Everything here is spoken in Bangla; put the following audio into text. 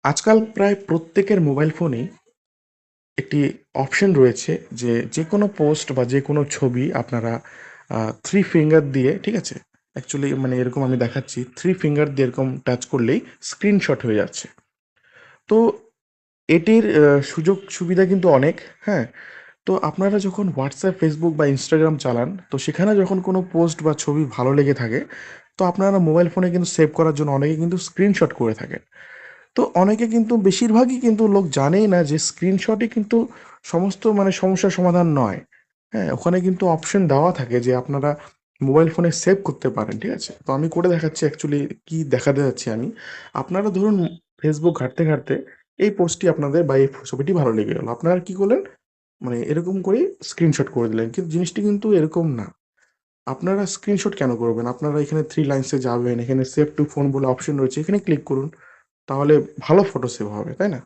আজকাল প্রায় প্রত্যেকের মোবাইল ফোনেই একটি অপশন রয়েছে যে যেকোনো পোস্ট বা যেকোনো ছবি আপনারা 3 ফিঙ্গার দিয়ে, ঠিক আছে? অ্যাকচুয়ালি মানে এরকম আমি দেখাচ্ছি, 3 ফিঙ্গার দিয়ে এরকম টাচ করলেই স্ক্রিনশট হয়ে যাচ্ছে। তো এটির সুযোগ সুবিধা কিন্তু অনেক, হ্যাঁ? তো আপনারা যখন হোয়াটসঅ্যাপ, ফেসবুক বা ইনস্টাগ্রাম চালান, তো সেখানে যখন কোনো পোস্ট বা ছবি ভালো লেগে থাকে, তো আপনারা মোবাইল ফোনে কিন্তু সেভ করার জন্য অনেকে কিন্তু স্ক্রিনশট করে থাকেন। তো অনেকে কিন্তু বেশিরভাগই কিন্তু লোক জানেই না যে স্ক্রিনশটই কিন্তু সমস্ত মানে সমস্যার সমাধান নয়। হ্যাঁ? ওখানে কিন্তু অপশন দেওয়া থাকে যে আপনারা মোবাইল ফোনে সেভ করতে পারেন, ঠিক আছে? তো আমি করে দেখাচ্ছি অ্যাকচুয়ালি কি দেখাতে যাচ্ছি আমি। আপনারা ধরুন ফেসবুক ঘাঁটতে এই পোস্টটি আপনাদের বা এই ছবিটি ভালো লেগে গেল। আপনারা কি করলেন? মানে এরকম করেই স্ক্রিনশট করে দিলেন। কিন্তু জিনিসটি কিন্তু এরকম না। আপনারা স্ক্রিনশট কেন করবেন? আপনারা এখানে 3 লাইনস এ যাবেন, এখানে সেভ টু ফোন বলে অপশন রয়েছে, এখানে ক্লিক করুন। তাহলে ভালো ফটো সেভ হবে, তাই না?